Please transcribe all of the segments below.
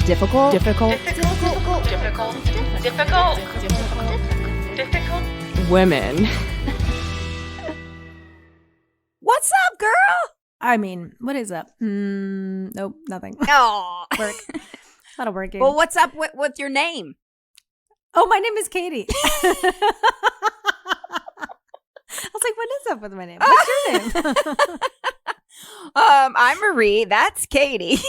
Difficult. Women. What's up, girl? I mean, what is up? Nope, nothing. Oh, Work. A lot of working. well, what's up with your name? Oh, my name is Katy. I was like, what is up with my name? What's your name? I'm Marie. That's Katy.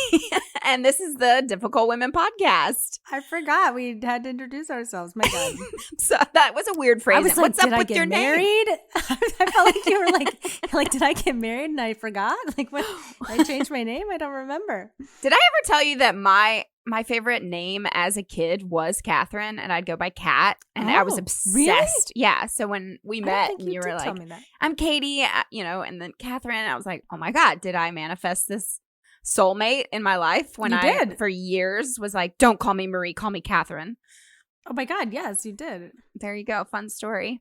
And this is the Difficult Women podcast. I forgot we had to introduce ourselves. My God. So that was a weird phrase. I was like, what's up did I with get your married? name? I felt like you were like, did I get married and I forgot? Like, when I changed my name? I don't remember. Did I ever tell you that my favorite name as a kid was Catherine, and I'd go by Kat, and I was obsessed. Really? Yeah. So when we met, and you were did like, tell me that. I'm Katy, and then Catherine, I was like, oh my God, did I manifest this soulmate in my life when You did. for years was like, don't call me Marie, call me Catherine. Oh my God, yes, you did. There you go. Fun story.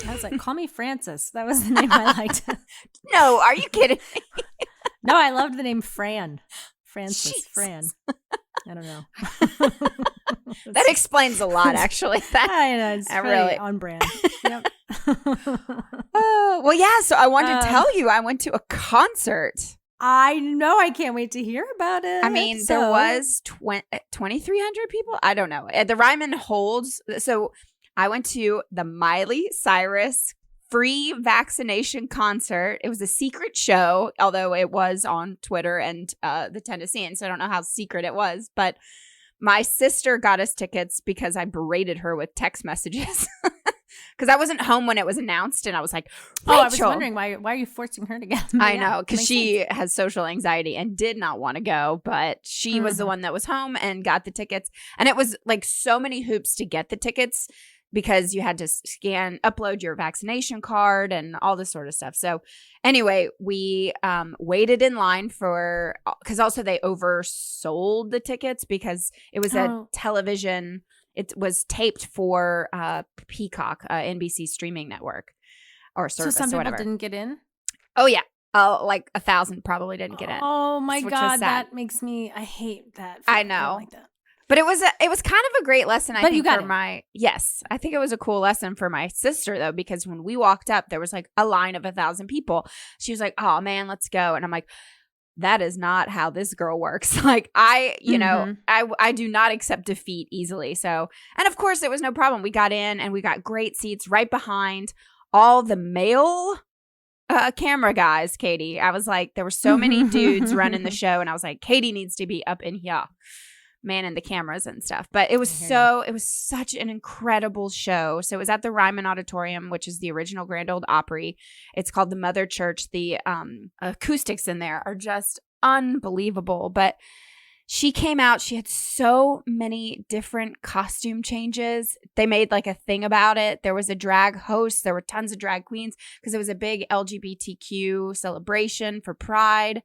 I was like, call me Frances. That was the name I liked. No, are you kidding? No, I loved the name Fran. Frances. Jesus. Fran. I don't know. That explains a lot, actually. I know, it's that really really- on brand. Yep. Well, yeah. So I wanted to tell you, I went to a concert. I know. I can't wait to hear about it. I mean, there was 2,300 people. I don't know. The Ryman holds. So I went to the Miley Cyrus free vaccination concert. It was a secret show, although it was on Twitter and the Tennessean. So I don't know how secret it was. But my sister got us tickets because I berated her with text messages. Because I wasn't home when it was announced, and I was like, Rachel. I was wondering why are you forcing her to get? I know, because she has social anxiety and did not want to go, but she was the one that was home and got the tickets. And it was like so many hoops to get the tickets because you had to upload your vaccination card and all this sort of stuff. So anyway, we waited in line because also they oversold the tickets because it was a television. It was taped for Peacock, NBC streaming network or service. So some or people whatever. didn't get in? Oh, yeah. Like 1,000 probably didn't get in. Oh, my which was God. sad. That makes me, I hate that. I I don't know. like that. But it was kind of a great lesson, I But think, you got for it. my – yes. I think it was a cool lesson for my sister, though, because when we walked up, there was like a line of 1,000 people. She was like, oh, man, let's go. And I'm like, that is not how this girl works. Like I do not accept defeat easily. So, and of course it was no problem. We got in and we got great seats right behind all the male camera guys, Katy. I was like, there were so many dudes running the show and I was like, Katy needs to be up in here, manning the cameras and stuff. But it was such an incredible show. So it was at the Ryman Auditorium, which is the original Grand Ole Opry. It's called the Mother Church. The acoustics in there are just unbelievable. But she came out. She had so many different costume changes. They made like a thing about it. There was a drag host. There were tons of drag queens because it was a big LGBTQ celebration for Pride.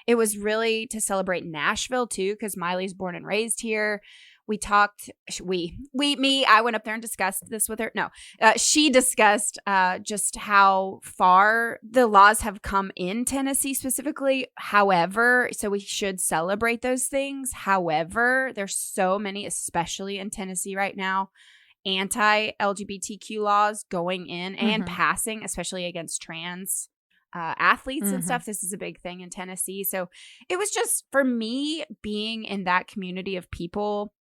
It was really to celebrate Nashville, too, because Miley's born and raised here. We talked, I went up there and discussed this with her. No, she discussed just how far the laws have come in Tennessee specifically. However, so we should celebrate those things. However, there's so many, especially in Tennessee right now, anti-LGBTQ laws going in and passing, especially against trans athletes and stuff. This is a big thing in Tennessee. So it was just, for me, being in that community of people,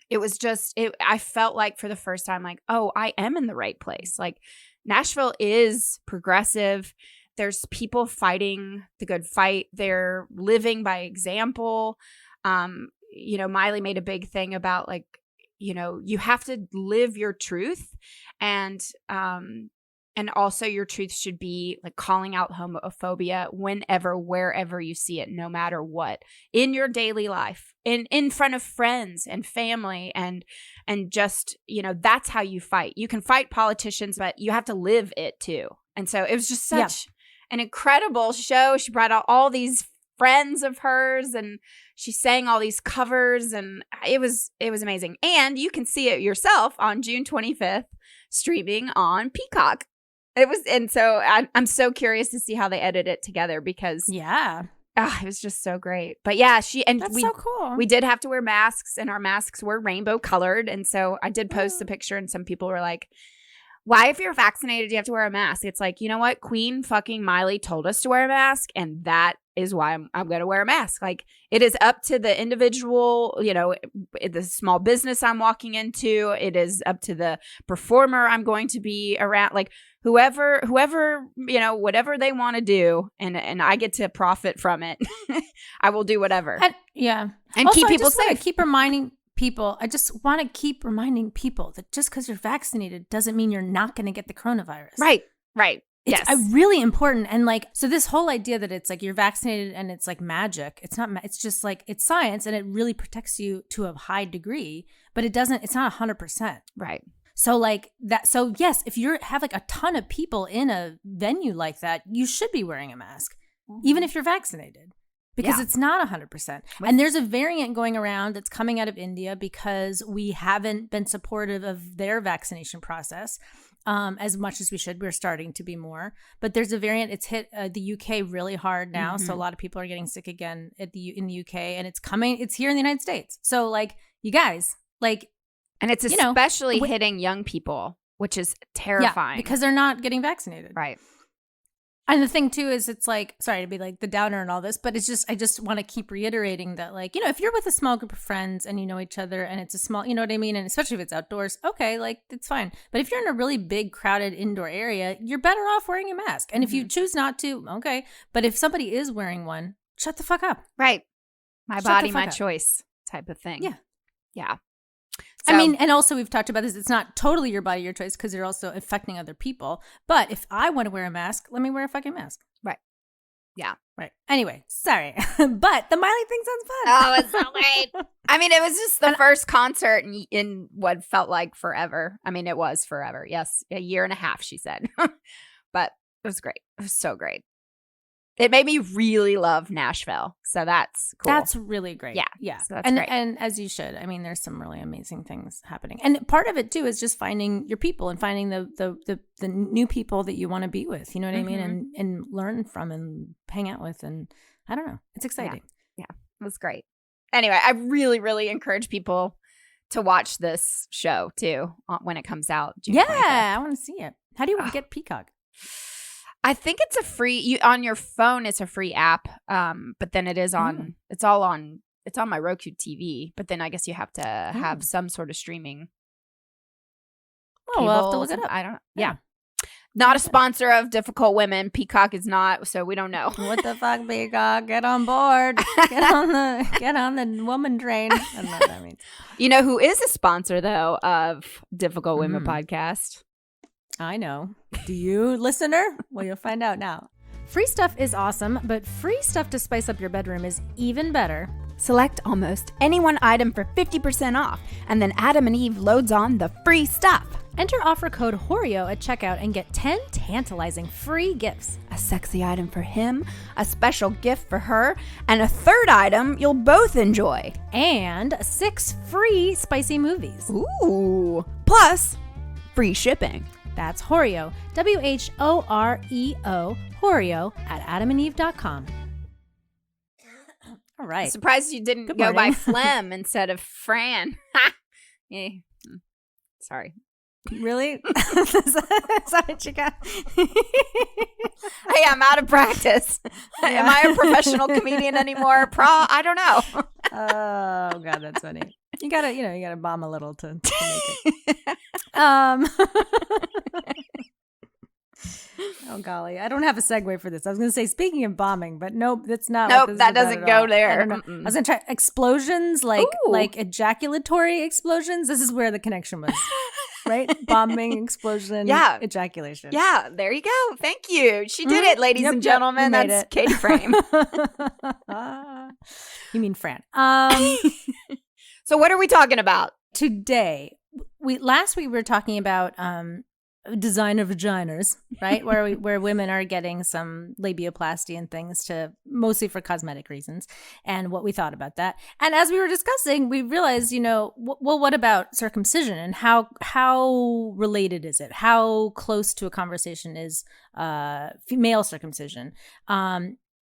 it was just, I felt like for the first time, like, oh, I am in the right place. Like Nashville is progressive. There's people fighting the good fight. They're living by example. Miley made a big thing about like, you have to live your truth and also your truth should be like calling out homophobia whenever, wherever you see it, no matter what, in your daily life, in front of friends and family and just, that's how you fight. You can fight politicians, but you have to live it too. And so it was just such an incredible show. She brought out all these friends of hers and she sang all these covers and it was amazing. And you can see it yourself on June 25th streaming on Peacock. And so I'm so curious to see how they edit it together because it was just so great. But yeah, That's so cool. we did have to wear masks, and our masks were rainbow colored. And so I did post the picture, and some people were like, why, if you're vaccinated, do you have to wear a mask? It's like, you know what? Queen fucking Miley told us to wear a mask, and that is why I'm going to wear a mask. Like, it is up to the individual, you know, the small business I'm walking into. It is up to the performer I'm going to be around. Like, whoever, you know, whatever they want to do, and I get to profit from it, I will do whatever. And also, keep people safe. Keep reminding people. I just want to keep reminding people that just because you're vaccinated doesn't mean you're not going to get the coronavirus. Right. It's really important. And like, so this whole idea that it's like you're vaccinated and it's like magic, it's not, it's just like, it's science, and it really protects you to a high degree, but it's not 100%. Right. So like that. So yes, if you have like a ton of people in a venue like that, you should be wearing a mask, even if you're vaccinated. Because it's not 100%. And there's a variant going around that's coming out of India because we haven't been supportive of their vaccination process as much as we should. We're starting to be more. But there's a variant. It's hit the UK really hard now. So a lot of people are getting sick again in the UK. And it's coming. It's here in the United States. So like, you guys, like. And it's especially hitting young people, which is terrifying. Yeah, because they're not getting vaccinated. Right. And the thing too is it's like, sorry to be like the downer and all this, but it's just, I just want to keep reiterating that, like, you know, if you're with a small group of friends and you know each other and it's a small, you know what I mean? And especially if it's outdoors, okay, like it's fine. But if you're in a really big crowded indoor area, you're better off wearing a mask. And if you choose not to, okay. But if somebody is wearing one, shut the fuck up. Right. My body, my choice type of thing. Yeah. Yeah. So, I mean, and also we've talked about this. It's not totally your body, your choice, because you're also affecting other people. But if I want to wear a mask, let me wear a fucking mask. Right. Yeah. Right. Anyway, sorry. But the Miley thing sounds fun. Oh, it's so great. I mean, it was just the first concert in what felt like forever. I mean, it was forever. Yes. A year and a half, she said. But it was great. It was so great. It made me really love Nashville. So that's cool. That's really great. Yeah. Yeah. So that's great. And as you should. I mean, there's some really amazing things happening. And part of it too is just finding your people and finding the new people that you want to be with. You know what I mean? And learn from and hang out with. And I don't know. It's exciting. Yeah. It was great. Anyway, I really, really encourage people to watch this show too when it comes out. June 25th. I want to see it. How do you get Peacock? I think it's a free on your phone. It's a free app, but then it is on. It's on my Roku TV. But then I guess you have to have some sort of streaming. Oh, we'll have to look it up. I don't know. Yeah. Not a sponsor of Difficult Women. Peacock is not, so we don't know. What the fuck, Peacock? Get on board. Get on the woman train. I don't know what that means. You know who is a sponsor though of Difficult Women podcast? I know. Do you, listener? Well, you'll find out now. Free stuff is awesome, but free stuff to spice up your bedroom is even better. Select almost any one item for 50% off, and then Adam and Eve loads on the free stuff. Enter offer code HORIO at checkout and get 10 tantalizing free gifts. A sexy item for him, a special gift for her, and a third item you'll both enjoy. And 6 free spicy movies. Ooh. Plus, free shipping. That's HORIO, WHOREO, HORIO at adamandeve.com. All right. Surprised you didn't go by Flem instead of Fran. Yeah. Sorry. Really? Is that what you got? Hey, I'm out of practice. Yeah. Am I a professional comedian anymore? I don't know. Oh God, that's funny. You gotta bomb a little to make it. Oh golly, I don't have a segue for this. I was going to say, speaking of bombing, but nope, that's not. Nope, that doesn't go there. I was going to try explosions, like ejaculatory explosions. This is where the connection was, right? Bombing, explosion, ejaculation. Yeah, there you go. Thank you. She did it, ladies and gentlemen. That's Katie Frame. You mean Fran? So what are we talking about today? Last week we were talking about designer vaginas, right? where women are getting some labiaplasty and things to mostly for cosmetic reasons, and what we thought about that. And as we were discussing, we realized, what about circumcision and how related is it? How close to a conversation is male circumcision?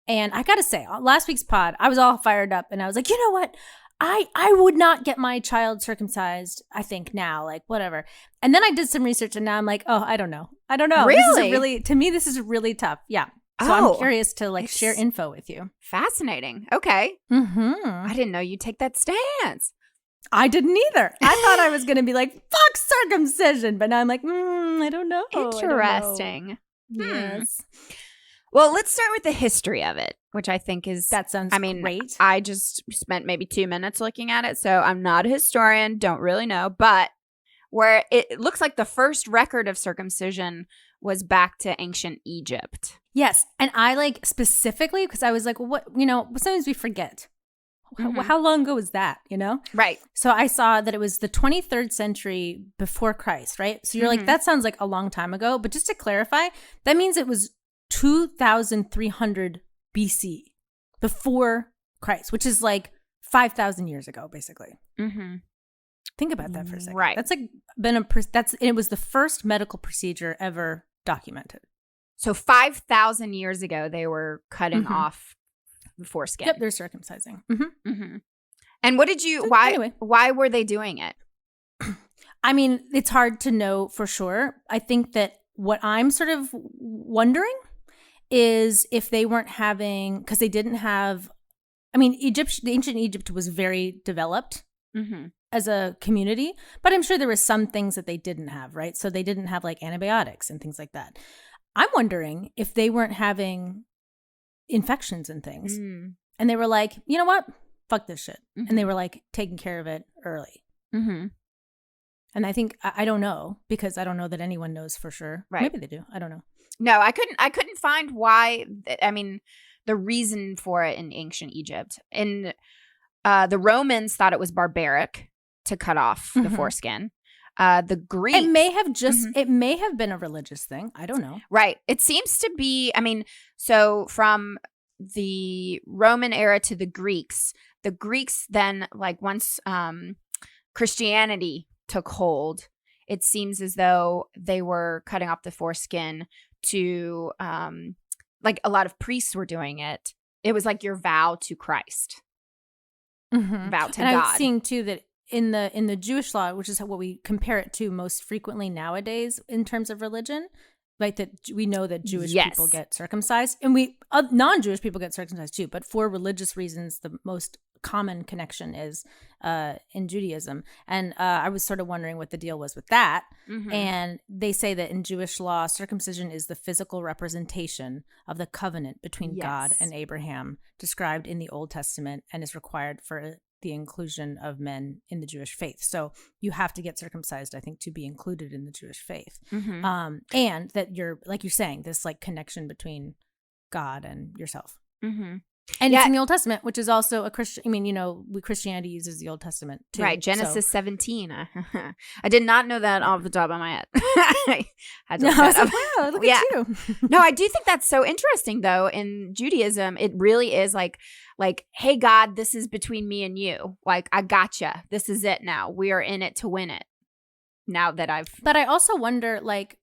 And I got to say, on last week's pod, I was all fired up and I was like, you know what? I would not get my child circumcised, I think now, like whatever. And then I did some research and now I'm like, oh, I don't know. Really? To me, this is really tough. Yeah. So I'm curious to like share info with you. Fascinating. Okay. I didn't know you'd take that stance. I didn't either. I thought I was going to be like, fuck circumcision. But now I'm like, I don't know. Interesting. Yes. Well, let's start with the history of it, which I think is... That sounds great. I just spent maybe 2 minutes looking at it, so I'm not a historian, don't really know, but where it looks like the first record of circumcision was back to ancient Egypt. Yes, and I like specifically, because I was like, what, sometimes we forget. How long ago was that, Right. So I saw that it was the 23rd century before Christ, right? So you're like, that sounds like a long time ago, but just to clarify, that means it was 2,300 BC before Christ, which is like 5,000 years ago, basically. Think about that for a second. Right. That's like it was the first medical procedure ever documented. So 5,000 years ago, they were cutting off the foreskin. Yep, they're circumcising. And what did you? So, why? anyway. Why were they doing it? I mean, it's hard to know for sure. I think that what I'm sort of wondering is if they weren't having, because they didn't have, I mean, the ancient Egypt was very developed as a community, but I'm sure there were some things that they didn't have, right? So they didn't have like antibiotics and things like that. I'm wondering if they weren't having infections and things. And they were like, you know what? Fuck this shit. And they were like taking care of it early. And I think, I don't know, because I don't know that anyone knows for sure. Right. Maybe they do. I don't know. No, I couldn't find why. I mean, the reason for it in ancient Egypt. And the Romans thought it was barbaric to cut off the foreskin. The Greeks. It may have it may have been a religious thing. I don't know. Right. It seems to be, I mean, so from the Roman era to the Greeks then, like once Christianity took hold, it seems as though they were cutting off the foreskin to, like a lot of priests were doing it. It was like your vow to Christ. Vow to and God. And I'm seeing too that in the Jewish law, which is what we compare it to most frequently nowadays in terms of religion, like that we know that Jewish people get circumcised, and non-Jewish people get circumcised too, but for religious reasons, the most common connection is in Judaism. And I was sort of wondering what the deal was with that. And they say that in Jewish law, circumcision is the physical representation of the covenant between God and Abraham described in the Old Testament and is required for the inclusion of men in the Jewish faith. So you have to get circumcised, I think, to be included in the Jewish faith. And that you're, like you're saying, this like connection between God and yourself. And it's in the Old Testament, which is also a Christian. I mean, Christianity uses the Old Testament too. Right, Genesis 17. I did not know that off the top of my head. I had to look that up. Wow, look at you. No, I do think that's so interesting, though. In Judaism, it really is like, hey, God, this is between me and you. Like, I gotcha. This is it now. We are in it to win it. Now that But I also wonder, like,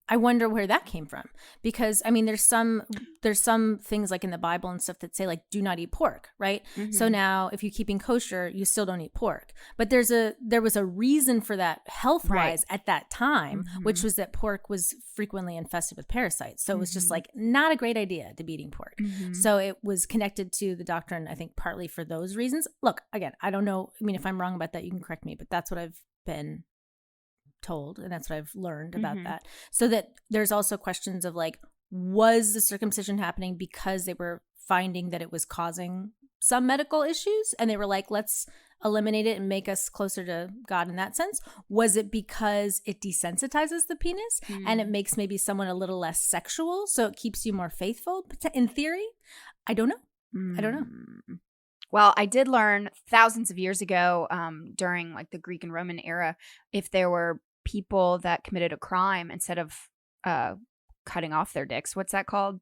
I wonder where that came from, because I mean, there's some things like in the Bible and stuff that say like, do not eat pork, right? So now if you're keeping kosher, you still don't eat pork. But there was a reason for that health-wise at that time, which was that pork was frequently infested with parasites. So it was just like not a great idea to be eating pork. So it was connected to the doctrine, I think, partly for those reasons. Look, again, I don't know. I mean, if I'm wrong about that, you can correct me, but that's what I've been told, and that's what I've learned about that. So that there's also questions of like, was the circumcision happening because they were finding that it was causing some medical issues and they were like, let's eliminate it and make us closer to God in that sense? Was it because it desensitizes the penis and it makes maybe someone a little less sexual, so it keeps you more faithful in theory? I don't know. I don't know. Well, I did learn thousands of years ago, during like the Greek and Roman era, if there were people that committed a crime, instead of cutting off their dicks, what's that called?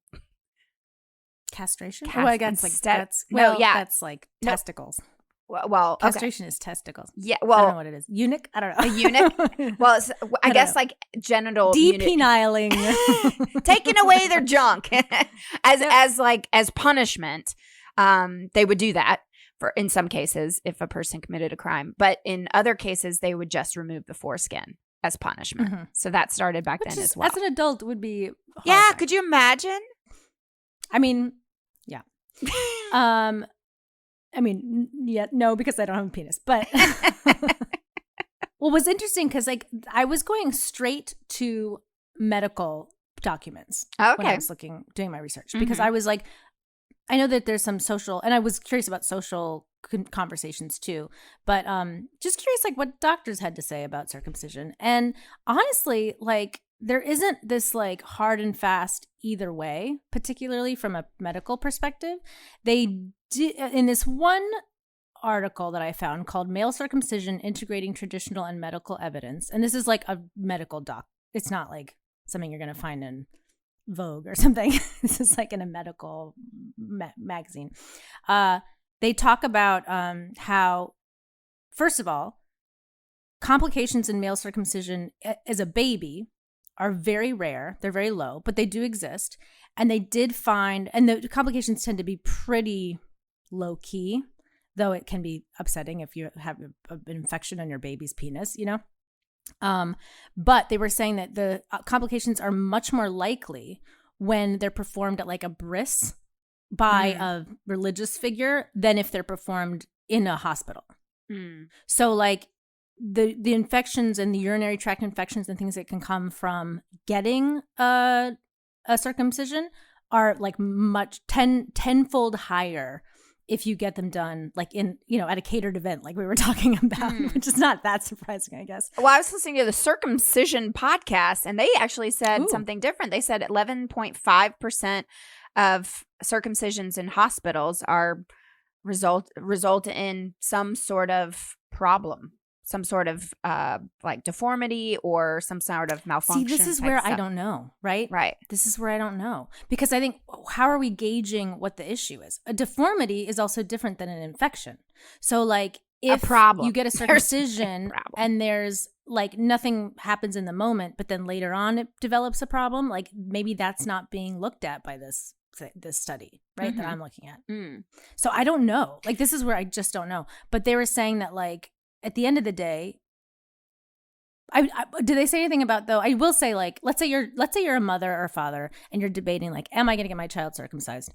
Castration? I guess like that's like testicles. Well, okay. Castration is testicles. Yeah. I Well, don't know what it is. Eunuch? I don't know. a eunuch. Well, it's, I don't guess know. like genital Depeniling. taking away their junk as punishment. They would do that in some cases if a person committed a crime, but in other cases they would just remove the foreskin as punishment. Mhm. So that started back then as well. As an adult would be Yeah, horrifying. could you imagine? I mean, yeah. No, because I don't have a penis. But well, it was interesting because like I was going straight to medical documents when I Okay. was doing my research because I was like, I know that there's some social, and I was curious about social conversations too, but just curious like what doctors had to say about circumcision. And honestly, like there isn't this like hard and fast either way, particularly from a medical perspective. They did in this one article that I found called Male Circumcision Integrating Traditional and Medical Evidence. And this is like a medical doc. It's not like something you're going to find in Vogue or something. This is like in a medical magazine. They talk about how, first of all, complications in male circumcision as a baby are very rare. They're very low, but they do exist. And they did find, and the complications tend to be pretty low key, though it can be upsetting if you have an infection on your baby's penis, you know? But they were saying that the complications are much more likely when they're performed at like a bris by a religious figure than if they're performed in a hospital. So like the infections and the urinary tract infections and things that can come from getting a circumcision are like tenfold higher if you get them done like in, at a catered event like we were talking about, which is not that surprising, I guess. Well, I was listening to the circumcision podcast and they actually said something different. They said 11.5% of circumcisions in hospitals are result in some sort of problem, some sort of like deformity or some sort of malfunction. See, this is where I don't know, right? Right. This is where I don't know. Because I think, how are we gauging what the issue is? A deformity is also different than an infection. So like if you get a circumcision and there's like nothing happens in the moment, but then later on it develops a problem, like maybe that's not being looked at by this study, right? That I'm looking at. So I don't know. Like this is where I just don't know. But they were saying that like at the end of the day, did they say anything about though? I will say like, let's say you're a mother or a father and you're debating like, am I going to get my child circumcised?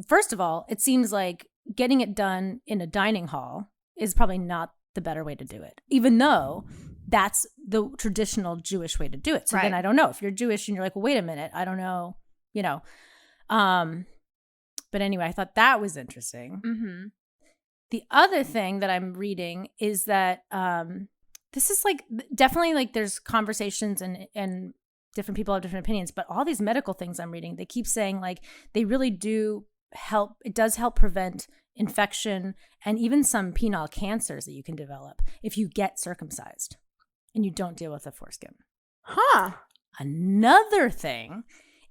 First of all, it seems like getting it done in a dining hall is probably not the better way to do it, even though that's the traditional Jewish way to do it. So then I don't know if you're Jewish and you're like, well, wait a minute, I don't know, but anyway, I thought that was interesting. The other thing that I'm reading is that this is like definitely like there's conversations and different people have different opinions, but all these medical things I'm reading, they keep saying like they really do help. It does help prevent infection and even some penile cancers that you can develop if you get circumcised and you don't deal with the foreskin. Another thing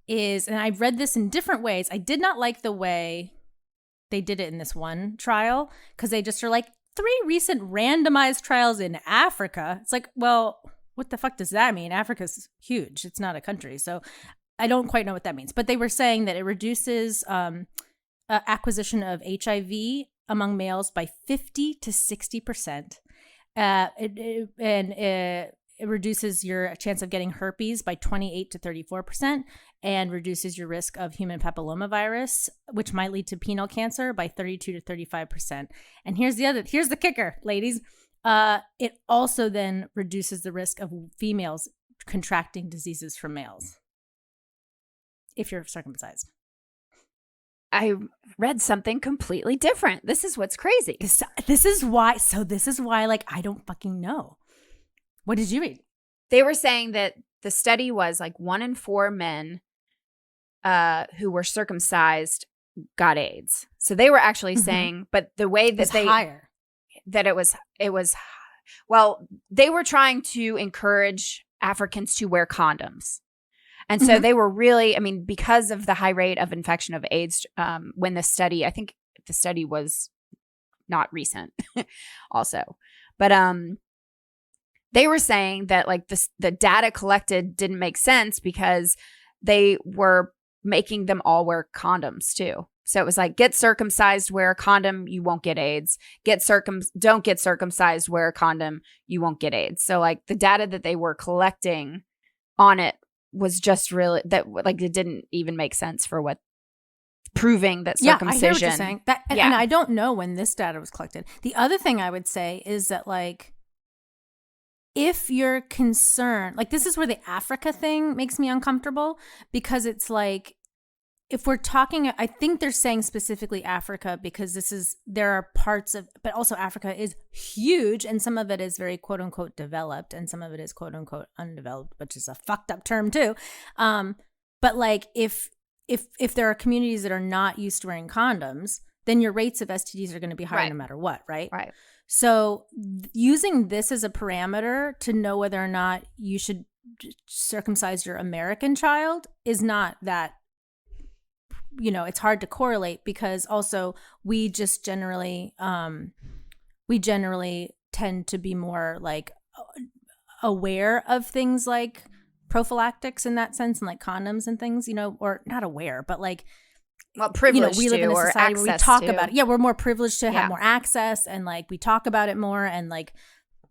is, and I've read this in different ways, I did not like the way they did it in this one trial because they just are like 3 recent randomized trials in Africa. It's like, well, what the fuck does that mean? Africa's huge. It's not a country. So I don't quite know what that means. But they were saying that it reduces acquisition of HIV among males by 50 to 60%. It reduces your chance of getting herpes by 28 to 34% and reduces your risk of human papillomavirus, which might lead to penile cancer, by 32 to 35%. And here's the kicker, ladies. It also then reduces the risk of females contracting diseases from males if you're circumcised. I read something completely different. This is what's crazy. This is why like I don't fucking know. What did you read? They were saying that the study was like 1 in 4 men who were circumcised got AIDS. So they were actually saying, but the way that higher. That it was, well, they were trying to encourage Africans to wear condoms. And so they were really, I mean, because of the high rate of infection of AIDS, when I think the study was not recent also. But they were saying that like the data collected didn't make sense because they were making them all wear condoms too. So it was like, get circumcised, wear a condom, you won't get AIDS. Don't get circumcised, wear a condom, you won't get AIDS. So like the data that they were collecting on it was just really that like it didn't even make sense for what proving that circumcision. Yeah, I hear what you're saying. And I don't know when this data was collected. The other thing I would say is that like if you're concerned, like this is where the Africa thing makes me uncomfortable because it's like if we're talking, I think they're saying specifically Africa because there are parts of, but also Africa is huge and some of it is very quote unquote developed and some of it is quote unquote undeveloped, which is a fucked up term too. But like if there are communities that are not used to wearing condoms, then your rates of STDs are going to be higher no matter what, right? Right. So using this as a parameter to know whether or not you should circumcise your American child is not that, it's hard to correlate because also we just generally tend to be more like aware of things like prophylactics in that sense and like condoms and things, or not aware, but like, well, privileged we live in a society where we talk about it. Yeah, we're more privileged to have more access and like we talk about it more and like,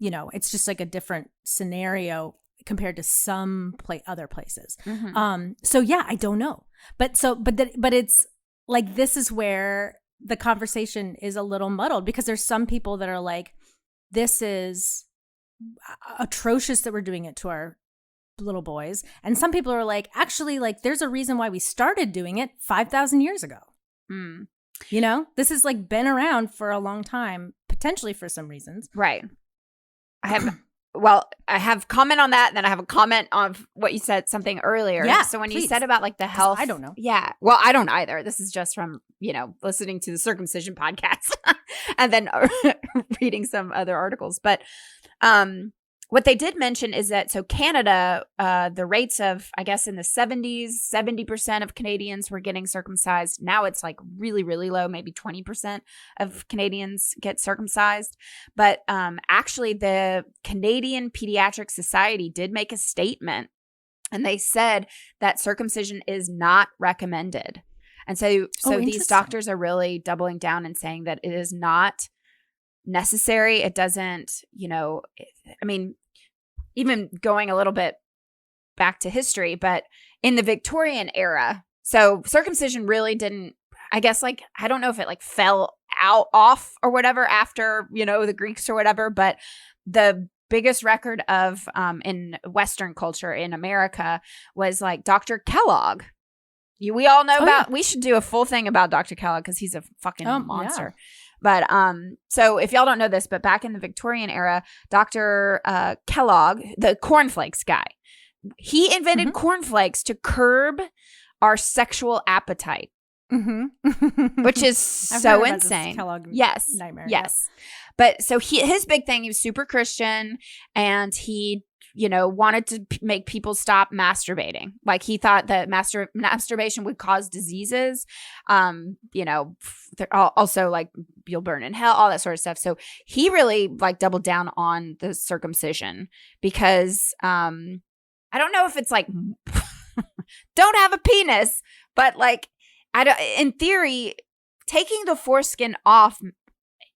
it's just like a different scenario compared to some other places. Mm-hmm. So yeah, I don't know. But it's like this is where the conversation is a little muddled because there's some people that are like, this is atrocious that we're doing it to our little boys. And some people are like, actually, like there's a reason why we started doing it 5,000 years ago. Mm. This has like been around for a long time, potentially for some reasons. Right. I have comment on that, and then I have a comment on what you said something earlier. Yeah, so when please. you said about like the health, I don't know. Yeah, well, I don't either. This is just from listening to the circumcision podcast and then reading some other articles. But what they did mention is that Canada, the rates of, I guess in the 70s, 70% of Canadians were getting circumcised. Now it's like really, really low. Maybe 20% of Canadians get circumcised. But actually the Canadian Pediatric Society did make a statement and they said that circumcision is not recommended. And so these doctors are really doubling down and saying that it is not necessary. It doesn't, even going a little bit back to history, but in the Victorian era, so circumcision really didn't, I guess, like, I don't know if it like fell off or whatever after, the Greeks or whatever, but the biggest record of in Western culture in America was like Dr. Kellogg. We all know we should do a full thing about Dr. Kellogg because he's a fucking monster. Yeah. But so if y'all don't know this, but back in the Victorian era, Dr. Kellogg, the cornflakes guy, he invented cornflakes to curb our sexual appetite, which is so insane. Kellogg nightmare. Yes. But so his big thing, he was super Christian and he wanted to make people stop masturbating. Like he thought that masturbation would cause diseases. Also like you'll burn in hell, all that sort of stuff. So he really like doubled down on the circumcision because I don't know if it's like don't have a penis, but like in theory, taking the foreskin off,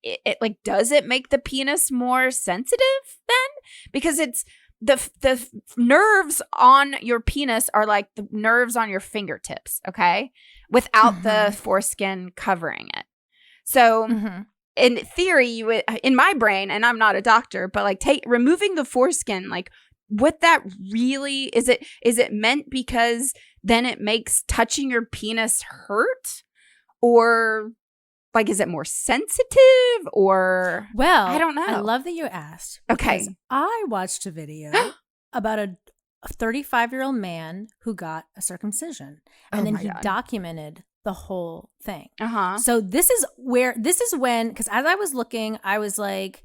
it like does it make the penis more sensitive then? Because it's the nerves on your penis are like the nerves on your fingertips, okay? Without the foreskin covering it. So in theory, you would, in my brain, and I'm not a doctor, but like removing the foreskin, like would that really, is it meant because then it makes touching your penis hurt? Or like, is it more sensitive or? Well, I don't know. I love that you asked. Okay. I watched a video about a 35-year-old man who got a circumcision. And then he documented the whole thing. So this is when, because as I was looking, I was like,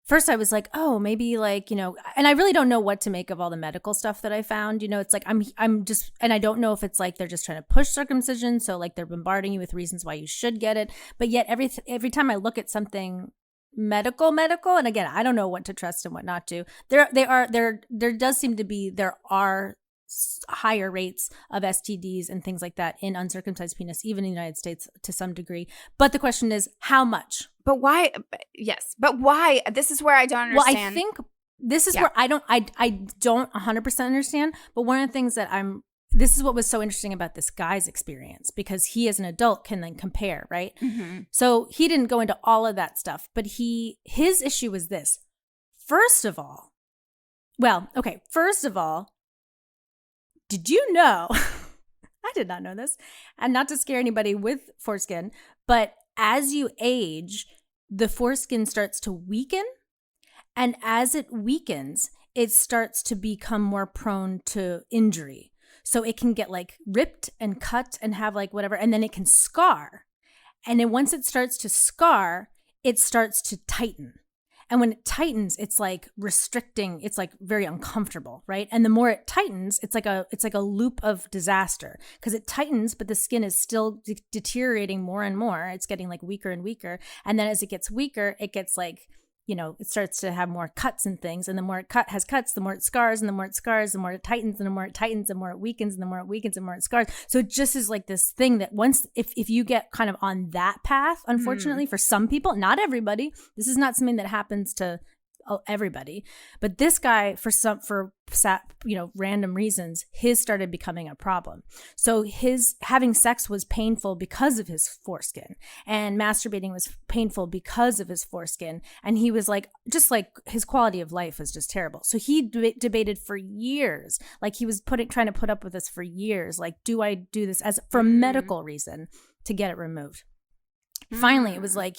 first I was like, oh, maybe like, you know, and I really don't know what to make of all the medical stuff that I found. You know, it's like I'm just, and I don't know if it's like they're just trying to push circumcision, so like they're bombarding you with reasons why you should get it. But yet every time I look at something medical, and again, I don't know what to trust and what not to. There does seem to be, there are higher rates of STDs and things like that in uncircumcised penis, even in the United States to some degree. But the question is, how much? But why? Yes, but why? This is where I don't understand. Well, I think this is where I don't 100% understand. But one of the things that this is what was so interesting about this guy's experience, because he as an adult can then compare, right? Mm-hmm. So he didn't go into all of that stuff, but his issue was this. First of all, did you know, I did not know this, and not to scare anybody with foreskin, but as you age, the foreskin starts to weaken. And as it weakens, it starts to become more prone to injury. So it can get like ripped and cut and have like whatever, and then it can scar. And then once it starts to scar, it starts to tighten. And when it tightens, it's like restricting, it's like very uncomfortable, right? And the more it tightens, it's like a loop of disaster, because it tightens, but the skin is still deteriorating more and more. It's getting like weaker and weaker. And then as it gets weaker, it gets like, you know, it starts to have more cuts and things. And the more it has cuts, the more it scars, and the more it scars, the more it tightens, and the more it tightens, the more it weakens, and the more it weakens, and the more it scars. So it just is like this thing that once, if you get kind of on that path, unfortunately, for some people, not everybody, this is not something that happens to everybody, but this guy, for random reasons, his started becoming a problem. So his having sex was painful because of his foreskin, and masturbating was painful because of his foreskin, and he was like, just like his quality of life was just terrible. So he debated for years, like he was trying to put up with this for years, like, do I do this as for a medical reason to get it removed? Finally, it was like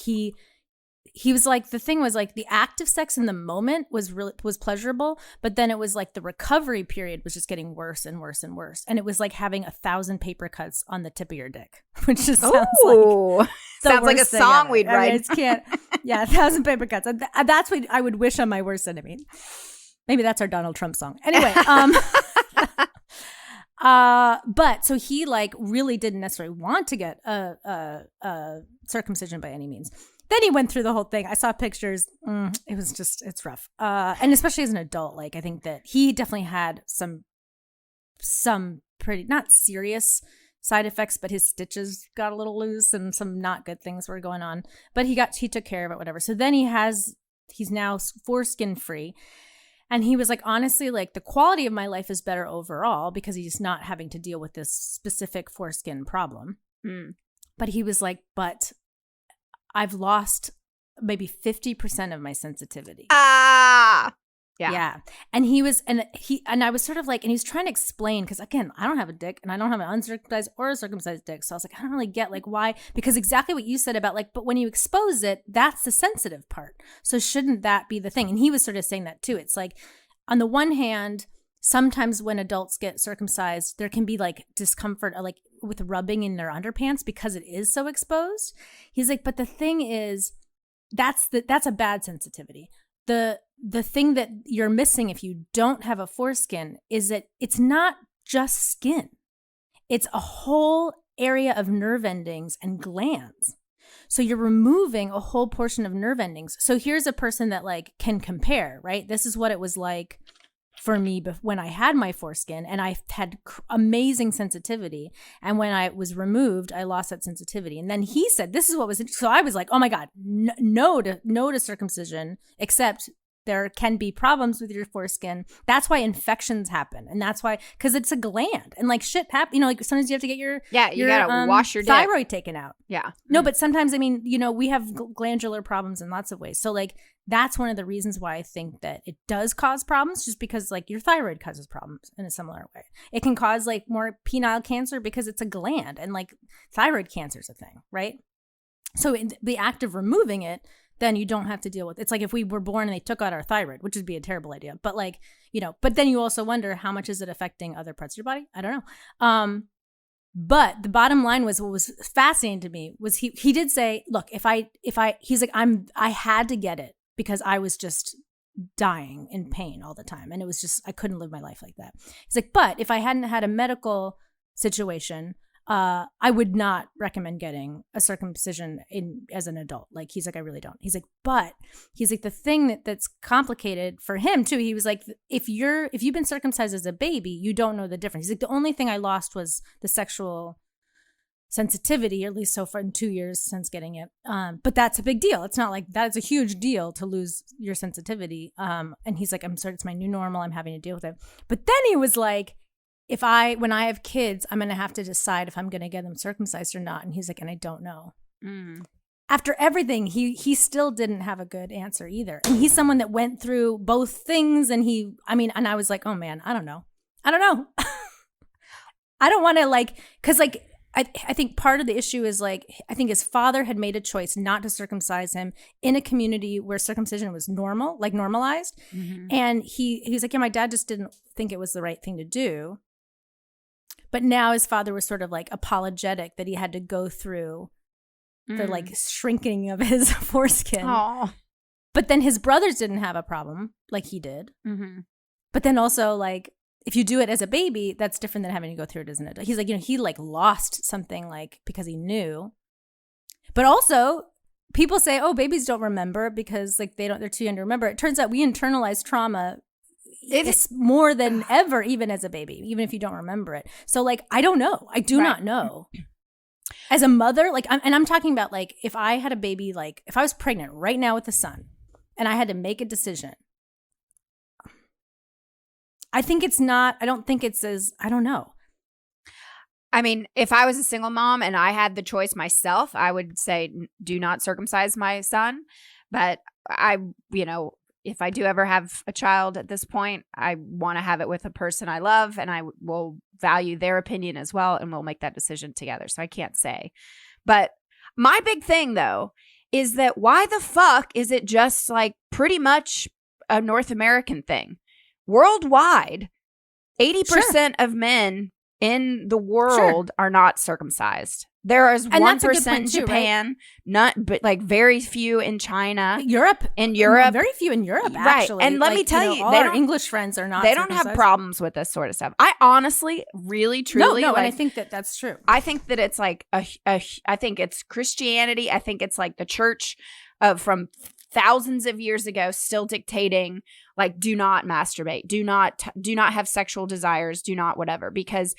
he was like, the thing was like, the act of sex in the moment was pleasurable, but then it was like the recovery period was just getting worse and worse and worse. And it was like having 1,000 paper cuts on the tip of your dick, which just sounds like a song we'd write. I mean, 1,000 paper cuts. That's what I would wish on my worst enemy. Maybe that's our Donald Trump song. Anyway, but so he like really didn't necessarily want to get a circumcision by any means. Then he went through the whole thing. I saw pictures. It was just, it's rough. And especially as an adult, like I think that he definitely had some pretty, not serious side effects, but his stitches got a little loose and some not good things were going on. But he took care of it, whatever. So then he's now foreskin free. And he was like, honestly, like the quality of my life is better overall because he's not having to deal with this specific foreskin problem. But he was like, but I've lost maybe 50% of my sensitivity. Yeah. And I was sort of like, and he was trying to explain, because again, I don't have a dick and I don't have an uncircumcised or a circumcised dick. So I was like, I don't really get like why, because exactly what you said about like, but when you expose it, that's the sensitive part. So shouldn't that be the thing? And he was sort of saying that too. It's like, on the one hand, sometimes when adults get circumcised, there can be like discomfort or like with rubbing in their underpants because it is so exposed. He's like, but the thing is, that's a bad sensitivity. The thing that you're missing if you don't have a foreskin is that it's not just skin. It's a whole area of nerve endings and glands. So you're removing a whole portion of nerve endings. So here's a person that like can compare, right? This is what it was like for me when I had my foreskin, and I had amazing sensitivity. And when I was removed, I lost that sensitivity. And then he said, this is what was, so I was like, oh my God, no to circumcision, except there can be problems with your foreskin. That's why infections happen. And that's why, because it's a gland and like shit happens, you know, like sometimes you have to get your gotta wash your thyroid taken out. Yeah. No, but sometimes, I mean, you know, we have glandular problems in lots of ways. So like, that's one of the reasons why I think that it does cause problems, just because like your thyroid causes problems in a similar way. It can cause like more penile cancer because it's a gland, and like thyroid cancer is a thing, right? So in the act of removing it, then you don't have to deal with it. It's like if we were born and they took out our thyroid, which would be a terrible idea. But like, you know, but then you also wonder, how much is it affecting other parts of your body? I don't know. But the bottom line was, what was fascinating to me was he did say, look, he's like, I had to get it because I was just dying in pain all the time. And it was just, I couldn't live my life like that. He's like, but if I hadn't had a medical situation, I would not recommend getting a circumcision as an adult. Like, he's like, I really don't. He's like, but he's like, the thing that's complicated for him too, he was like, if you've been circumcised as a baby, you don't know the difference. He's like, the only thing I lost was the sexual sensitivity, or at least so far in 2 years since getting it. But that's a big deal. It's not like that's a huge deal to lose your sensitivity. And he's like, I'm sorry, it's my new normal. I'm having to deal with it. But then he was like, when I have kids, I'm going to have to decide if I'm going to get them circumcised or not. And he's like, and I don't know. After everything, he still didn't have a good answer either. And he's someone that went through both things. And and I was like, oh man, I don't know. I don't want to because I think part of the issue is I think his father had made a choice not to circumcise him in a community where circumcision was normal, normalized. Mm-hmm. And he's like, yeah, my dad just didn't think it was the right thing to do. But now his father was sort of apologetic that he had to go through the shrinking of his foreskin. Aww. But then his brothers didn't have a problem like he did. Mm-hmm. But then also if you do it as a baby, that's different than having to go through it as an adult. He's like, he lost something because he knew. But also people say, oh, babies don't remember because they're too young to remember. It turns out we internalize trauma it's more than ever, even as a baby, even if you don't remember it. So I don't know. I do not know. As a mother, I'm talking about if I had a baby, if I was pregnant right now with a son and I had to make a decision, I don't think it's as, I don't know. I mean, if I was a single mom and I had the choice myself, I would say do not circumcise my son. But if I do ever have a child at this point, I want to have it with a person I love, and I will value their opinion as well, and we'll make that decision together. So I can't say. But my big thing, though, is that why the fuck is it just pretty much a North American thing? Worldwide, 80% of men in the world are not circumcised. There is 1% in Japan, right? But very few in China. In Europe. Very few in Europe, actually. Right. And let me tell you, all our English friends are not They don't have problems with this sort of stuff. I honestly, really, truly. No, and I think that's true. I think that it's I think it's Christianity. I think it's the church from thousands of years ago still dictating do not masturbate, do not have sexual desires, do not whatever, because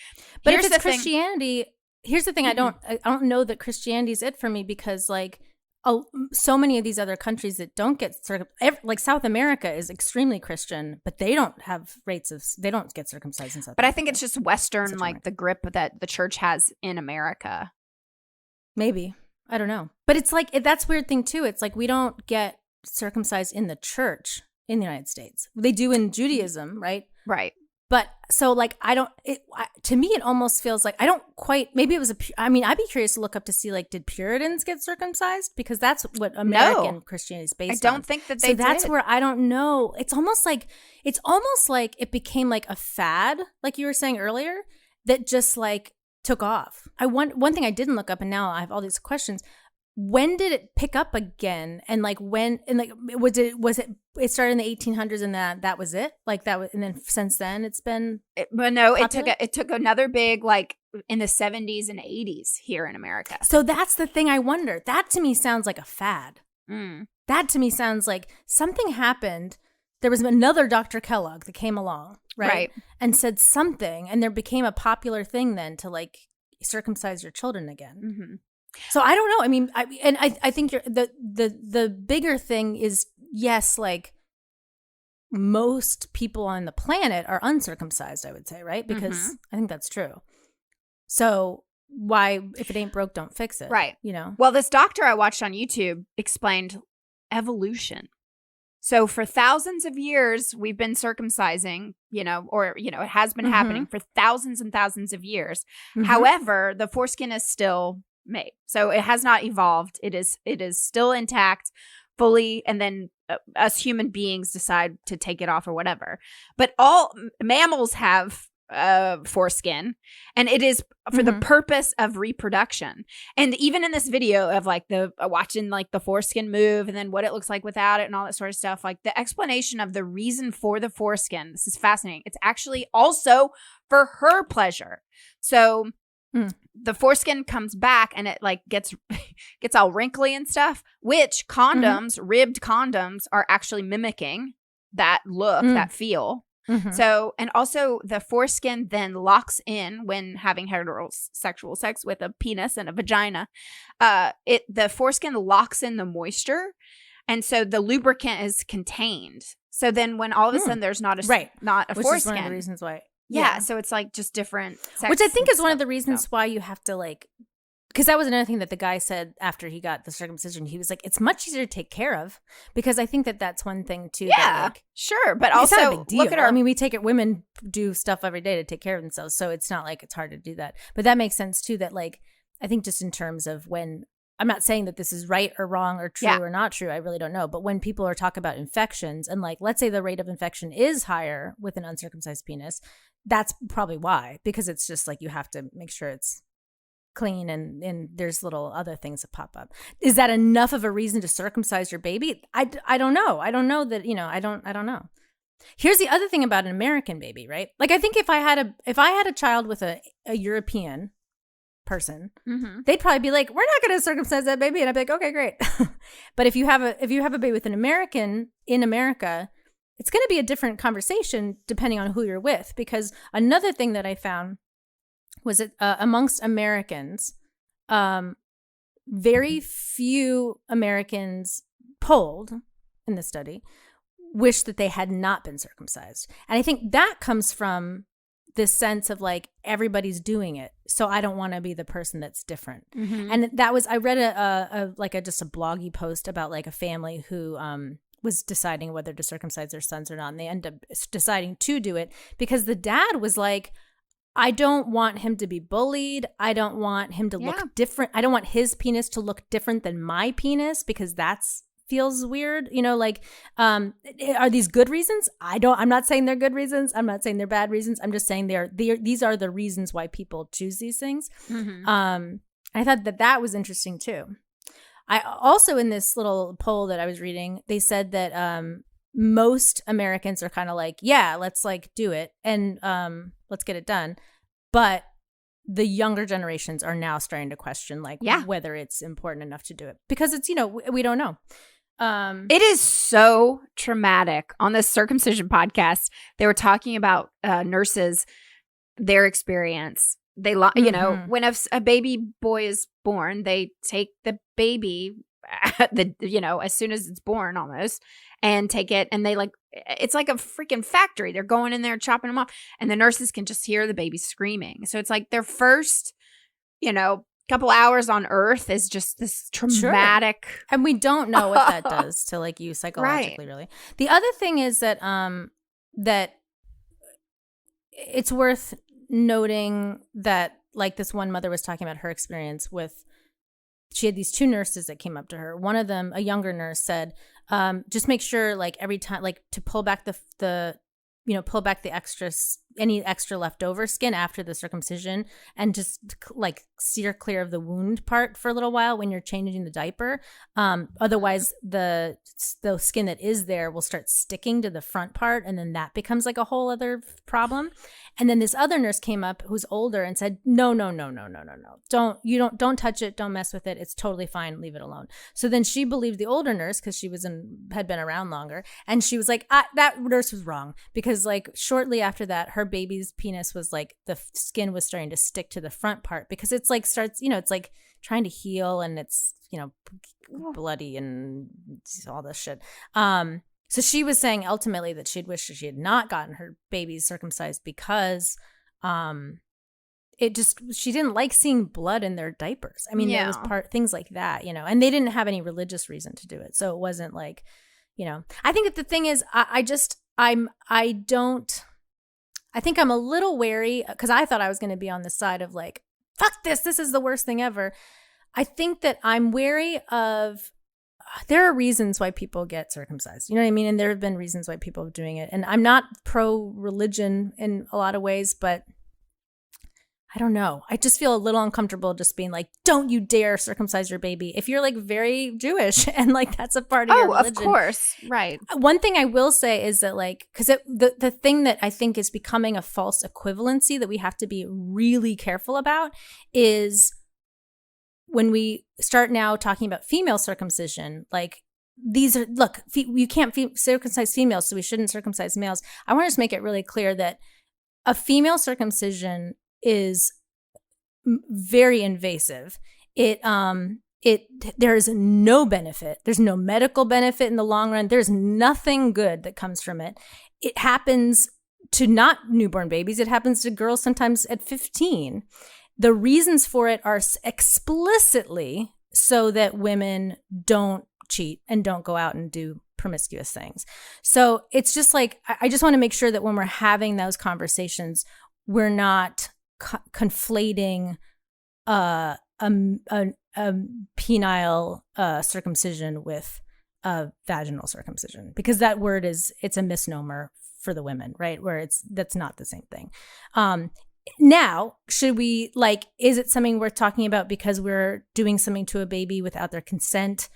if it's Christianity, here's the thing. Mm-hmm. I don't know that Christianity is it for me, because so many of these other countries that don't get South America is extremely Christian, but they don't have they don't get circumcised in South America. But I think it's just Western the grip that the church has in America. Maybe. I don't know. But it's that's weird thing too. It's we don't get circumcised in the church in the United States. They do in Judaism, right? Right. But so to me, it almost feels I don't quite, maybe it was I'd be curious to look up to see did Puritans get circumcised? Because that's what American Christianity is based on. I don't think that they did. So that's where I don't know. It's almost like it became a fad, like you were saying earlier, that just took off. One thing I didn't look up, and now I have all these questions. When did it pick up again? And it started in the 1800s and that was it? And then since then it's been it took another big in the 70s and 80s here in America. So that's the thing I wonder. That to me sounds like a fad. That to me sounds like something happened. There was another Dr. Kellogg that came along, right? And said something, and there became a popular thing then to circumcise your children again. Mm-hmm. So I don't know. I think the bigger thing is, yes, most people on the planet are uncircumcised, I would say, right? Because I think that's true. So why, if it ain't broke, don't fix it. Right. Well, this doctor I watched on YouTube explained evolution. So for thousands of years, we've been circumcising, it has been happening for thousands and thousands of years. Mm-hmm. However, the foreskin is still made. So it has not evolved. It is still intact fully. And then us human beings decide to take it off or whatever. But all mammals have foreskin, and it is for the purpose of reproduction. And even in this video of like the watching like the foreskin move and then what it looks like without it and all that sort of stuff, like the explanation of the reason for the foreskin, this is fascinating. It's actually also for her pleasure. So the foreskin comes back and it like gets all wrinkly and stuff, which condoms, ribbed condoms, are actually mimicking that look, that feel. So, and also the foreskin then locks in when having heterosexual sex with a penis and a vagina. The foreskin locks in the moisture, and so the lubricant is contained. So then, when all of a sudden there's not a foreskin, which is one of the reasons why. Yeah, so it's like just different sex. Which I think is one of the reasons why you have to like. Because that was another thing that the guy said after he got the circumcision. He was like, it's much easier to take care of, because I think that that's one thing too. Yeah, that, like, sure. But it's also not a big deal. Look at our. I mean, we take it. Women do stuff every day to take care of themselves. So it's not like it's hard to do that. But that makes sense too, that like, I think just in terms of when, I'm not saying that this is right or wrong or true or not true. I really don't know. But when people are talking about infections and like, let's say the rate of infection is higher with an uncircumcised penis, that's probably why, because it's just like, you have to make sure it's clean and there's little other things that pop up. Is that enough of a reason to circumcise your baby? I don't know. I don't know that, I don't know. Here's the other thing about an American baby, right? Like, I think if I had a child with a European person, they'd probably be like, we're not going to circumcise that baby, and I'd be like, okay, great. But if you have a baby with an American in America, it's going to be a different conversation depending on who you're with. Because another thing that I found was that amongst Americans, very few Americans polled in the study wish that they had not been circumcised. And I think that comes from this sense of like, everybody's doing it, so I don't want to be the person that's different. And that was, I read just a bloggy post about like a family who was deciding whether to circumcise their sons or not, and they ended up deciding to do it because the dad was like, I don't want him to be bullied. I don't want him to look different. I don't want his penis to look different than my penis, because that's feels weird. Are these good reasons? I'm not saying they're good reasons. I'm not saying they're bad reasons. I'm just saying these are the reasons why people choose these things. I thought that was interesting too. I also, in this little poll that I was reading, they said that most Americans are kind of like, yeah, let's like do it and let's get it done. But the younger generations are now starting to question like whether it's important enough to do it, because it's, we don't know. It is so traumatic. On this circumcision podcast, they were talking about nurses, their experience. They, when a baby boy is born, they take the baby, as soon as it's born almost, and take it, and they like, it's like a freaking factory. They're going in there chopping them off, and the nurses can just hear the baby screaming. So it's like their first, couple hours on Earth is just this traumatic. Sure. And we don't know what that does to like you psychologically, really. The other thing is that that it's worth noting that like this one mother was talking about her experience with, she had these two nurses that came up to her. One of them, a younger nurse, said, just make sure like every time, like to pull back pull back any extra leftover skin after the circumcision, and just like steer clear of the wound part for a little while when you're changing the diaper. Otherwise the skin that is there will start sticking to the front part, and then that becomes like a whole other problem. And then this other nurse came up who's older and said, no. Don't touch it. Don't mess with it. It's totally fine. Leave it alone. So then she believed the older nurse because she had been around longer. And she was like, that nurse was wrong, because like shortly after that, her baby's penis was like, the skin was starting to stick to the front part, because it's like starts, it's like trying to heal, and it's, bloody and all this shit. So she was saying ultimately that she'd wished that she had not gotten her babies circumcised because she didn't like seeing blood in their diapers. I mean, there was things like that, and they didn't have any religious reason to do it. So it wasn't like, I think that the thing is, I think I'm a little wary, because I thought I was going to be on the side of like, fuck this is the worst thing ever. I think that I'm wary of there are reasons why people get circumcised. You know what I mean? And there have been reasons why people are doing it. And I'm not pro-religion in a lot of ways, but I don't know. I just feel a little uncomfortable just being like, don't you dare circumcise your baby. If you're like very Jewish and like that's a part of your religion. Oh, of course. Right. One thing I will say is that like, because the thing that I think is becoming a false equivalency that we have to be really careful about is when we start now talking about female circumcision, like these are, look, you can't circumcise females, so we shouldn't circumcise males. I want to just make it really clear that a female circumcision is very invasive. There is no benefit. There's no medical benefit in the long run. There's nothing good that comes from it. It happens to not newborn babies. It happens to girls sometimes at 15. The reasons for it are explicitly so that women don't cheat and don't go out and do promiscuous things. So it's just like, I just want to make sure that when we're having those conversations, we're not conflating a penile circumcision with a vaginal circumcision, because that word it's a misnomer for the women, right? Where that's not the same thing. Now, should we is it something worth talking about because we're doing something to a baby without their consent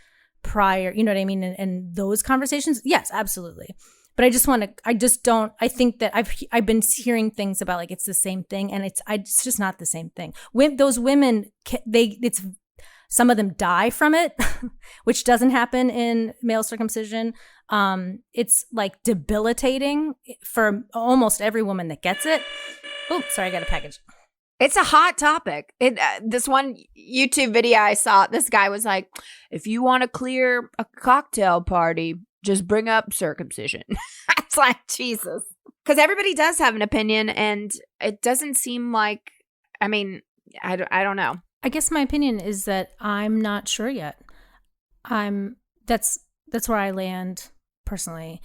prior, you know what I mean? And those conversations, yes, absolutely. But I think that I've been hearing things about like it's the same thing, and it's just not the same thing. Those women, some of them die from it, which doesn't happen in male circumcision. It's like debilitating for almost every woman that gets it. Oh, sorry, I got a package. It's a hot topic. This one YouTube video I saw, this guy was like, if you want to clear a cocktail party, just bring up circumcision. It's like, Jesus. Because everybody does have an opinion, and it doesn't seem like, I mean, I don't know. I guess my opinion is that I'm not sure yet. That's where I land personally.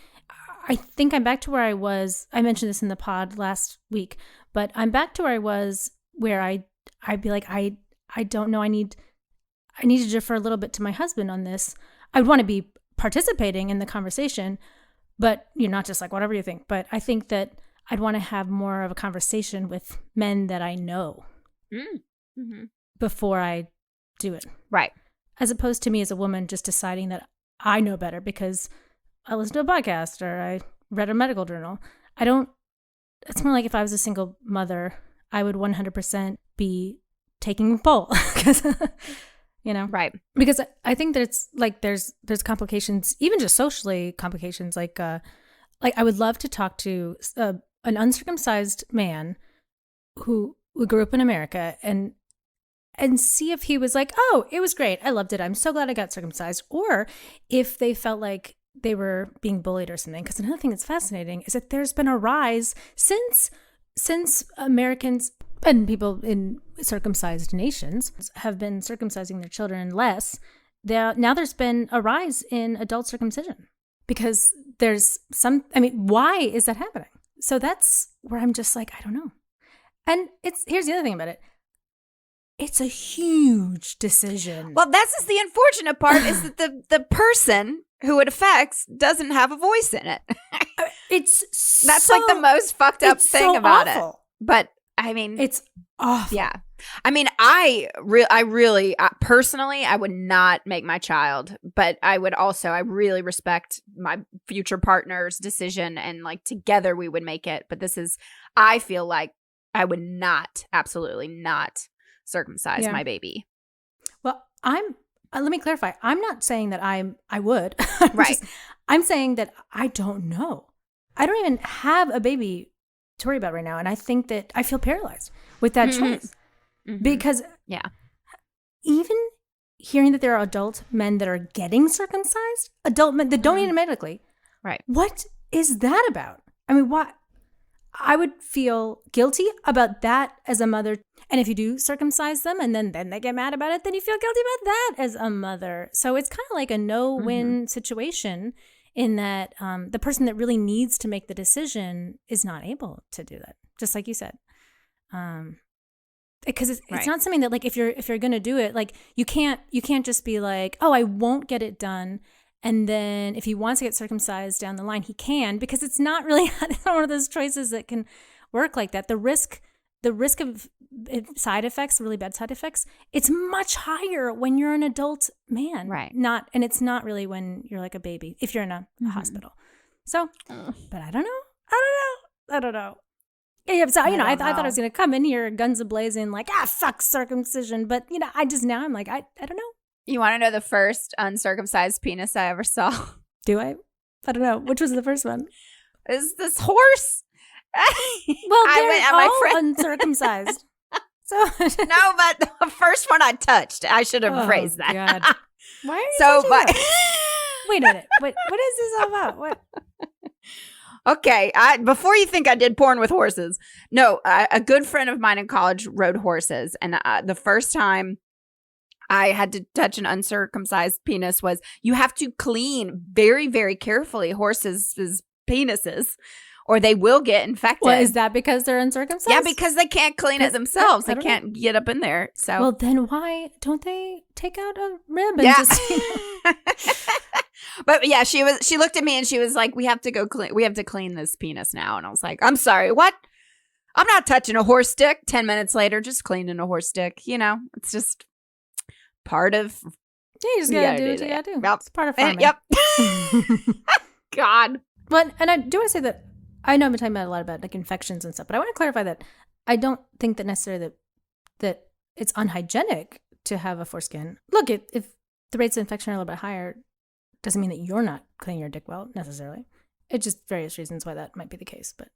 I think I'm back to where I was. I mentioned this in the pod last week, but I'm back to where I was, where I'd be like, I don't know. I need to defer a little bit to my husband on this. I would want to be participating in the conversation, but you're not just like whatever you think. But I think that I'd want to have more of a conversation with men that I know before I do it. Right. As opposed to me as a woman just deciding that I know better because I listened to a podcast or I read a medical journal. It's more like if I was a single mother, I would 100% be taking a poll. You know? Right. Because I think that it's like there's complications, even just socially complications. Like I would love to talk to an uncircumcised man who grew up in America and see if he was like, oh, it was great. I loved it. I'm so glad I got circumcised. Or if they felt like they were being bullied or something. Because another thing that's fascinating is that there's been a rise since Americans and people in circumcised nations have been circumcising their children less. Now there's been a rise in adult circumcision because why is that happening? So that's where I'm just like, I don't know. And here's the other thing about it. It's a huge decision. Well, that's just the unfortunate part is that the person who it affects doesn't have a voice in it. That's like the most fucked up thing about it. But I mean, it's awful. Yeah. I mean, I really personally, I would not make my child, but I really respect my future partner's decision, and like together we would make it. But I feel like I would absolutely not circumcise my baby. Well, let me clarify. I'm not saying that I would. Right. I'm saying that I don't know. I don't even have a baby to worry about right now. And I think that I feel paralyzed with that choice. Mm-hmm. Because even hearing that there are adult men that are getting circumcised, adult men that don't need it medically. Right. What is that about? I mean, what? I would feel guilty about that as a mother. And if you do circumcise them and then they get mad about it, then you feel guilty about that as a mother. So it's kind of like a no-win situation in that the person that really needs to make the decision is not able to do that. Just like you said. because it's Right. not something that like if you're gonna do it, like you can't just be like, oh, I won't get it done, and then if he wants to get circumcised down the line, he can, because it's not really it's not one of those choices that can work like that. The risk of side effects, really bad side effects, it's much higher when you're an adult man, Right. and it's not really when you're like a baby if you're in a hospital. So, but I don't know. Yeah, so I thought I was gonna come in here guns a-blazing like fuck circumcision, but now I'm like I don't know. You want to know the first uncircumcised penis I ever saw? Do I? I don't know. Which was the first one? Is this horse? Well, they're all uncircumcised. So No, but the first one I touched. I should have phrased that. God. Why are you So, touching that? Wait a minute. What is this all about? What? Okay, before you think I did porn with horses, no, a good friend of mine in college rode horses, and the first time I had to touch an uncircumcised penis was you have to clean very, very carefully horses' penises, or they will get infected. Well, is that because they're uncircumcised? Yeah, because they can't clean it themselves. I They don't can't get up in there. So, well, then why don't they take out a rib and yeah. just? But yeah, she looked at me and she was like, we have to clean this penis now. And I was like, I'm sorry, what? I'm not touching a horse dick. 10 minutes later, just cleaning a horse dick. It's just part of. Yeah, you just gotta do what you gotta do. Yep. It's part of farming. Yep. God. But, and I do want to say that I know I've been talking about a lot about like infections and stuff, but I want to clarify that I don't think that necessarily that it's unhygienic to have a foreskin. Look, if the rates of infection are a little bit higher, doesn't mean that you're not cleaning your dick well necessarily. It's just various reasons why that might be the case. But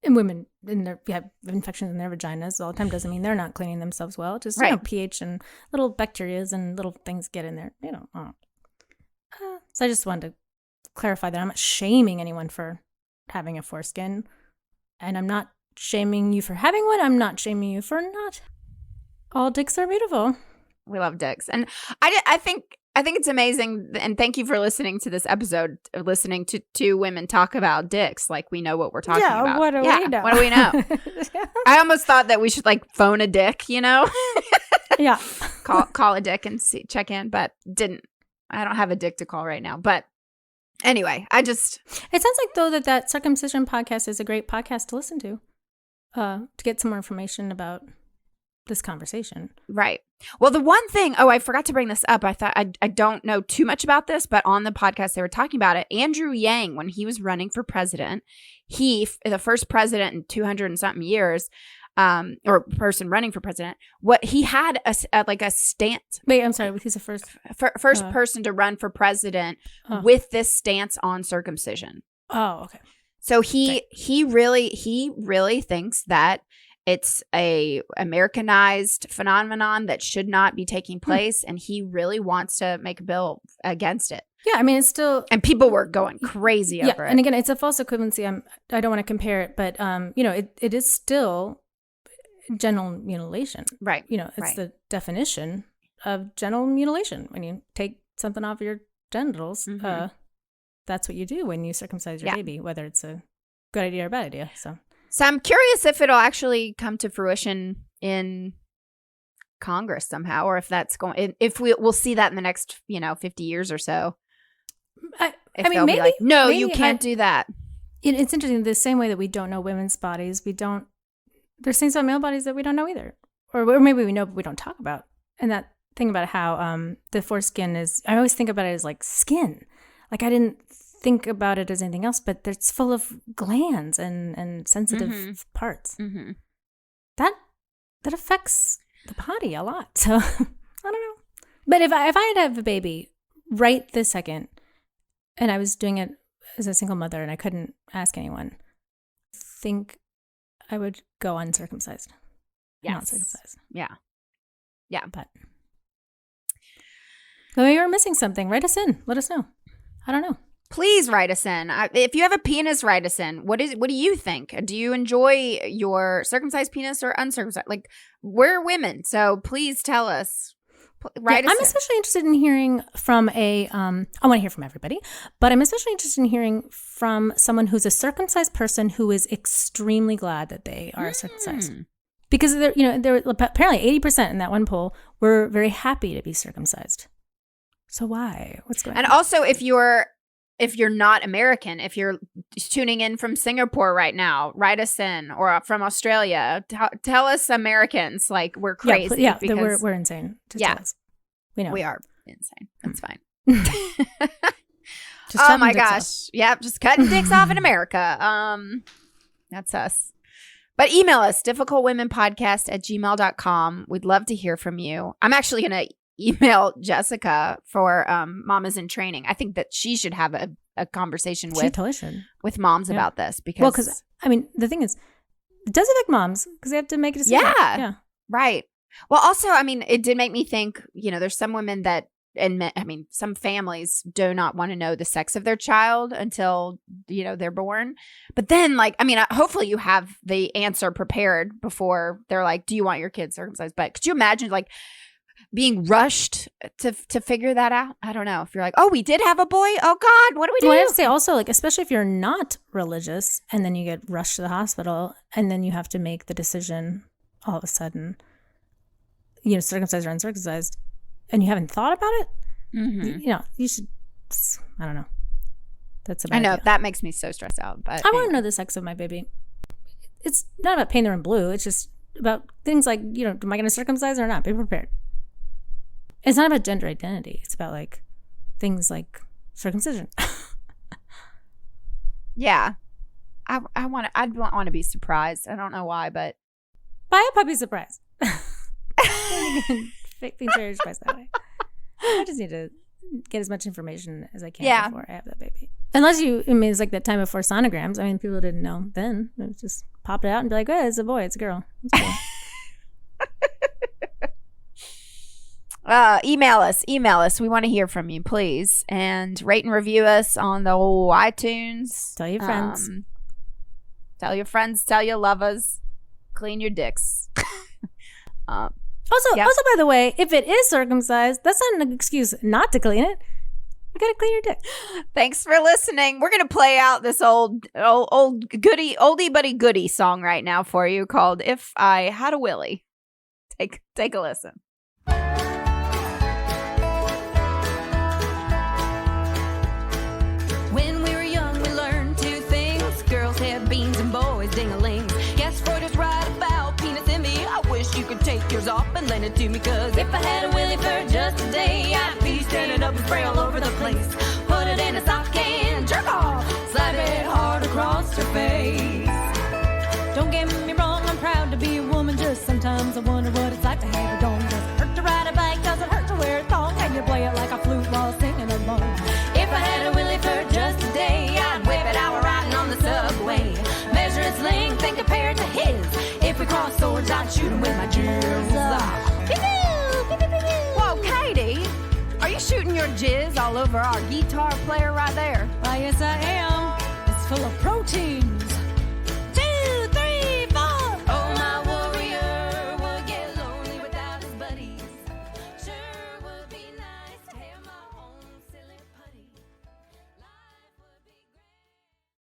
in women, have infections in their vaginas all the time doesn't mean they're not cleaning themselves well. Just pH and little bacterias and little things get in there. So I just wanted to clarify that I'm not shaming anyone for having a foreskin, and I'm not shaming you for having one. I'm not shaming you for not. All dicks are beautiful. We love dicks, and I think it's amazing. And thank you for listening to this episode. Listening to two women talk about dicks, like we know what we're talking about. What do we know? What do we know? I almost thought that we should like phone a dick, Yeah. Call a dick and check in, but didn't. I don't have a dick to call right now, but. Anyway, it sounds like though that circumcision podcast is a great podcast to listen to get some more information about this conversation. Right. Well, the one thing, I forgot to bring this up. I thought I don't know too much about this, but on the podcast they were talking about it. Andrew Yang, when he was running for president, the first president in 200 and something years, or person running for president, what he had a stance. Wait, I'm sorry. He's the first person to run for president with this stance on circumcision. Oh, okay. So he really thinks that it's a Americanized phenomenon that should not be taking place, and he really wants to make a bill against it. Yeah, I mean, it's still, and people were going crazy over it. And again, it's a false equivalency. I don't want to compare it, but it is still genital mutilation, right? It's the definition of genital mutilation. When you take something off your genitals, that's what you do when you circumcise your baby, whether it's a good idea or a bad idea. So I'm curious if it'll actually come to fruition in Congress somehow, or if that's if we'll see that in the next 50 years or so. I mean, maybe like, no, you can't do that. It's interesting. The same way that we don't know women's bodies, there's things about male bodies that we don't know either. Or maybe we know, but we don't talk about. And that thing about how the foreskin is, I always think about it as like skin. Like I didn't think about it as anything else, but it's full of glands and sensitive parts. Mm-hmm. That affects the body a lot. So I don't know. But if I had to have a baby right this second, and I was doing it as a single mother and I couldn't ask anyone, I think I would go uncircumcised. Yes. Not circumcised. Yeah. Yeah. But maybe you're missing something. Write us in. Let us know. I don't know. Please write us in. If you have a penis, write us in. What do you think? Do you enjoy your circumcised penis or uncircumcised? Like, we're women, so please tell us. Write us in. I'm especially interested in hearing from I want to hear from everybody, but I'm especially interested in hearing from someone who's a circumcised person who is extremely glad that they are circumcised. Because there were apparently 80% in that one poll were very happy to be circumcised. So why? What's going on? And also, if you're not American, if you're tuning in from Singapore right now, write us in, or from Australia. Tell us, Americans, like we're crazy. Yeah, because we're insane. Just tell us. We know we are insane. That's fine. Oh my gosh! Yep, just cutting dicks off in America. That's us. But email us, difficultwomenpodcast@gmail.com. We'd love to hear from you. I'm actually going to email Jessica for Mamas in Training. I think that she should have a conversation with moms about this. Because the thing is, it does affect moms because they have to make a decision. Yeah. Right. Well, also, it did make me think, there's some women that, some families do not want to know the sex of their child until, they're born. But then, hopefully you have the answer prepared before they're like, do you want your kid circumcised? But could you imagine, being rushed to figure that out? I don't know. If you're like, oh, we did have a boy. Oh, God, what do we do? Well, I have to say also, especially if you're not religious and then you get rushed to the hospital and then you have to make the decision all of a sudden, circumcised or uncircumcised, and you haven't thought about it, you should, I don't know. That's about I know. That makes me so stressed out. But I want to know the sex of my baby. It's not about painting them blue. It's just about things like, am I going to circumcise or not? Be prepared. It's not about gender identity. It's about things like circumcision. Yeah. I'd want to be surprised. I don't know why, but buy a puppy surprise. Things very surprised that way. I just need to get as much information as I can before I have that baby. Unless it's like that time before sonograms. People didn't know then. It was just pop it out and be like, oh, it's a boy, it's a girl. It's cool. Email us. We want to hear from you, please. And rate and review us on the old iTunes. Tell your friends. Tell your friends. Tell your lovers. Clean your dicks. Also, by the way, if it is circumcised, that's not an excuse not to clean it. You gotta clean your dick. Thanks for listening. We're gonna play out this oldie buddy goodie song right now for you called "If I Had a Willie." Take a listen. When we were young, we learned two things: girls had beans and boys ding-a-lings. Yes, Freud is right about penis envy. I wish you could take yours off and lend it to me, 'cause if I had a willy for just a day, I'd be standing up and spray all over the place. Put it in a soft can, jerk off, slap it hard across her face. Don't get me wrong, I'm proud to be a woman. Just sometimes I wonder what it's like to have a dong. Does it hurt to ride a bike? Does it hurt to wear a thong? And you play it like a flute while singing along. If I had a willy for just a day, I'd whip it out riding on the subway. Measure its length and compare it to his. If we cross swords, I'd shoot him with my jizz. Whoa, Katie, are you shooting your jizz all over our guitar player right there? Why, yes, I am. It's full of protein.